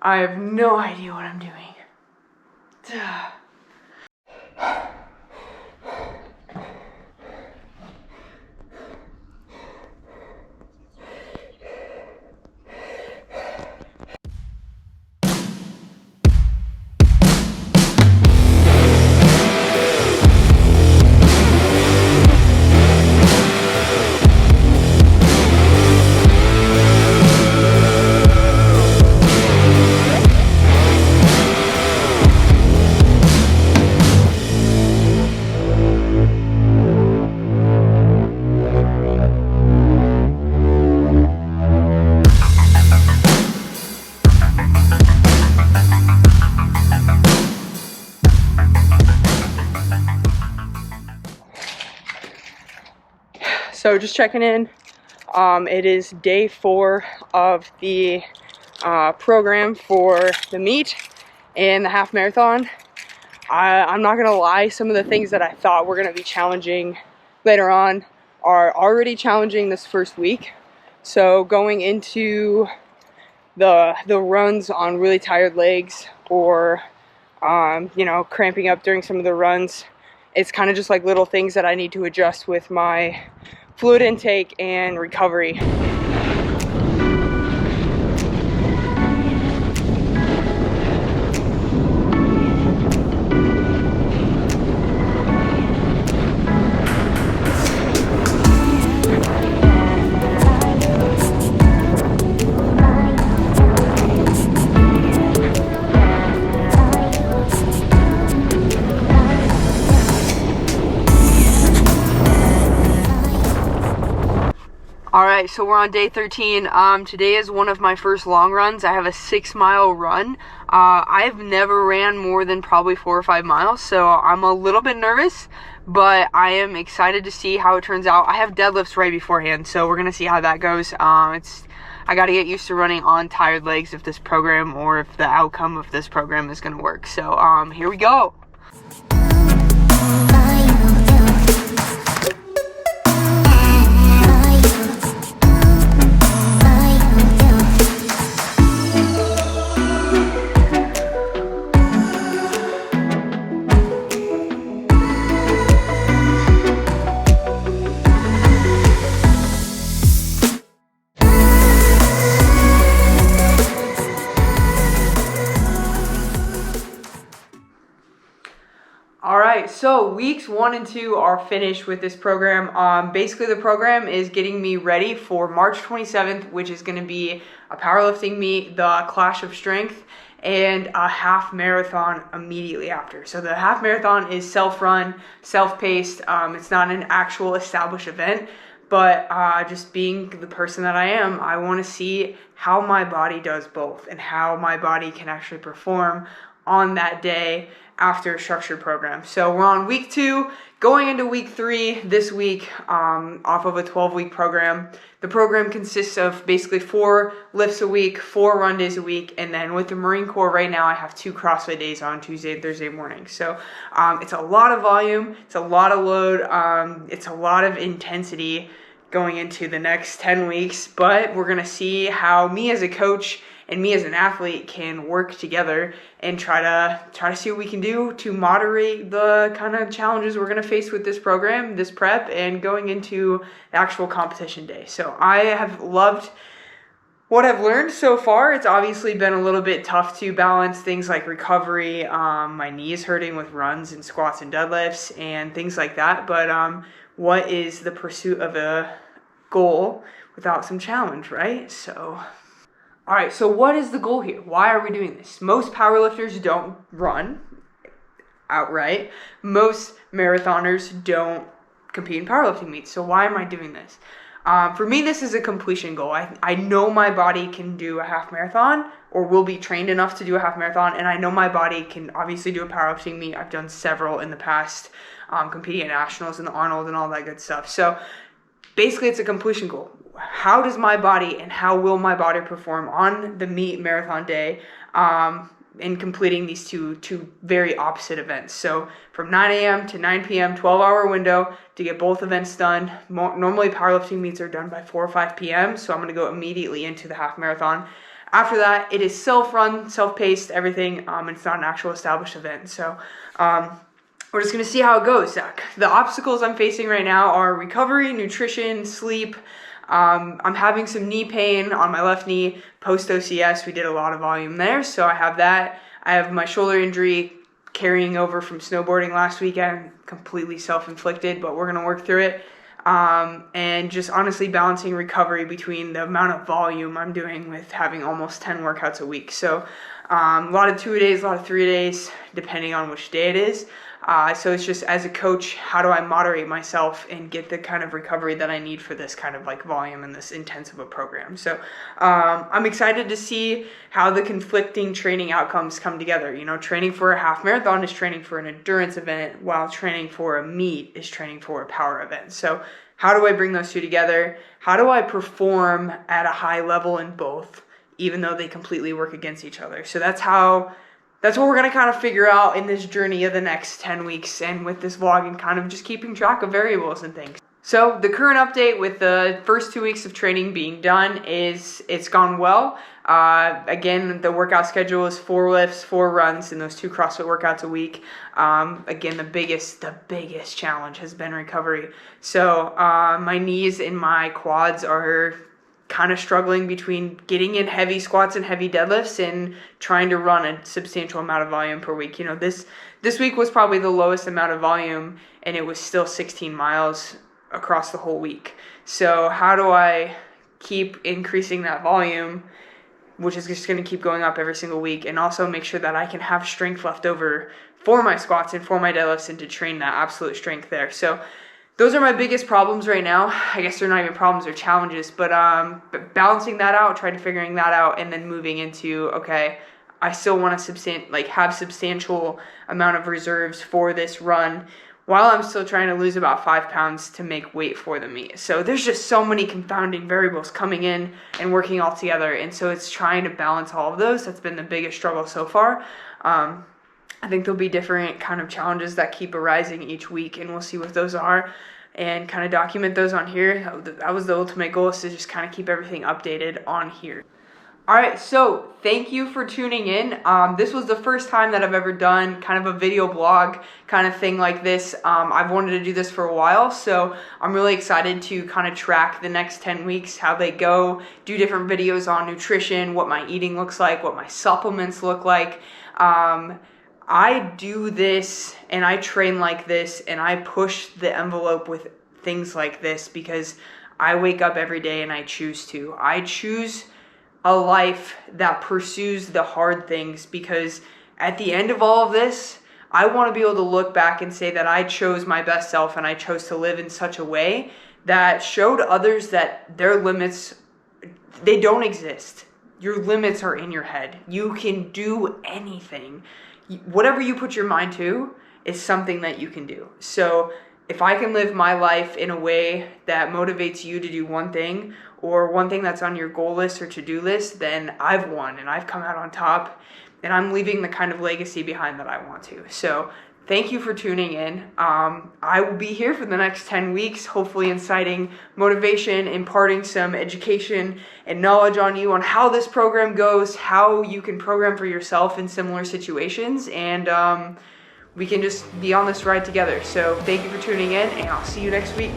I have no idea what I'm doing. So just checking in. It is day 4 of the program for the meet and the half marathon. I'm not gonna lie, some of the things that I thought were gonna be challenging later on are already challenging this first week. So going into the runs on really tired legs, or you know, cramping up during some of the runs, it's kind of just like little things that I need to adjust with my fluid intake and recovery. Alright, so we're on day 13. Today is one of my first long runs. I have a 6-mile run. I've never ran more than probably 4 or 5 miles, so I'm a little bit nervous, but I am excited to see how it turns out. I have deadlifts right beforehand, so we're going to see how that goes. I got to get used to running on tired legs if this program, or if the outcome of this program is going to work. So here we go. Alright, so weeks 1 and 2 are finished with this program. Basically the program is getting me ready for March 27th, which is going to be a powerlifting meet, the Clash of Strength, and a half marathon immediately after. So the half marathon is self-run, self-paced. It's not an actual established event, but just being the person that I am, I want to see how my body does both and how my body can actually perform on that day after a structured program. So we're on week 2, going into week 3 this week, off of a 12-week program. The program consists of basically 4 lifts a week, 4 run days a week, and then with the Marine Corps right now, I have 2 CrossFit days on Tuesday and Thursday mornings. So it's a lot of volume, it's a lot of load, it's a lot of intensity going into the next 10 weeks, but we're gonna see how me as a coach and me as an athlete can work together and try to see what we can do to moderate the kind of challenges we're going to face with this program, this prep, and going into the actual competition day. So I have loved what I've learned so far. It's obviously been a little bit tough to balance things like recovery, my knee is hurting with runs and squats and deadlifts and things like that, but what is the pursuit of a goal without some challenge, right? So alright, so what is the goal here? Why are we doing this? Most powerlifters don't run outright. Most marathoners don't compete in powerlifting meets. So why am I doing this? For me, this is a completion goal. I know my body can do a half marathon, or will be trained enough to do a half marathon, and I know my body can obviously do a powerlifting meet. I've done several in the past, competing at nationals and the Arnold and all that good stuff. So basically, it's a completion goal. How does my body and how will my body perform on the meet marathon day in completing these two very opposite events? So from 9 a.m. to 9 p.m., 12-hour window to get both events done. Normally powerlifting meets are done by 4 or 5 p.m., so I'm going to go immediately into the half marathon. after that, it is self-run, self-paced, everything. It's not an actual established event. So we're just going to see how it goes. The obstacles I'm facing right now are recovery, nutrition, sleep. I'm having some knee pain on my left knee post-OCS. We did a lot of volume there, so I have that. I have my shoulder injury carrying over from snowboarding last weekend, completely self-inflicted, but we're going to work through it. And just honestly balancing recovery between the amount of volume I'm doing with having almost 10 workouts a week. So a lot of 2-a-days, a lot of 3-a-days, depending on which day it is. So it's just, as a coach, how do I moderate myself and get the kind of recovery that I need for this kind of like volume and this intensive a program. So I'm excited to see how the conflicting training outcomes come together. You know, training for a half marathon is training for an endurance event, while training for a meet is training for a power event. So how do I bring those two together? How do I perform at a high level in both, even though they completely work against each other? So that's what we're going to kind of figure out in this journey of the next 10 weeks and with this vlog, and kind of just keeping track of variables and things. So the current update with the first 2 weeks of training being done is it's gone well. Again, the workout schedule is 4 lifts, 4 runs, and those 2 CrossFit workouts a week. Again, the biggest challenge has been recovery. So my knees and my quads are kind of struggling between getting in heavy squats and heavy deadlifts and trying to run a substantial amount of volume per week. You know, this week was probably the lowest amount of volume, and it was still 16 miles across the whole week. So how do I keep increasing that volume, which is just going to keep going up every single week, and also make sure that I can have strength left over for my squats and for my deadlifts and to train that absolute strength there. So those are my biggest problems right now. I guess they're not even problems, they're challenges, but balancing that out, trying to figuring that out, and then moving into, okay, I still want to have substantial amount of reserves for this run, while I'm still trying to lose about 5 pounds to make weight for the meet. So there's just so many confounding variables coming in and working all together, and so it's trying to balance all of those. That's been the biggest struggle so far. I think there'll be different kind of challenges that keep arising each week, and we'll see what those are and kind of document those on here. That was the ultimate goal, is to just kind of keep everything updated on here. All right, so thank you for tuning in. This was the first time that I've ever done kind of a video blog kind of thing like this. I've wanted to do this for a while, so I'm really excited to kind of track the next 10 weeks, how they go, do different videos on nutrition, what my eating looks like, what my supplements look like. I do this and I train like this and I push the envelope with things like this because I wake up every day and I choose to. I choose a life that pursues the hard things, because at the end of all of this, I want to be able to look back and say that I chose my best self and I chose to live in such a way that showed others that their limits, they don't exist. Your limits are in your head. You can do anything. Whatever you put your mind to is something that you can do. So if I can live my life in a way that motivates you to do one thing, or one thing that's on your goal list or to-do list, then I've won and I've come out on top, and I'm leaving the kind of legacy behind that I want to. So thank you for tuning in. I will be here for the next 10 weeks, hopefully inciting motivation, imparting some education and knowledge on you on how this program goes, how you can program for yourself in similar situations, and we can just be on this ride together. So thank you for tuning in, and I'll see you next week.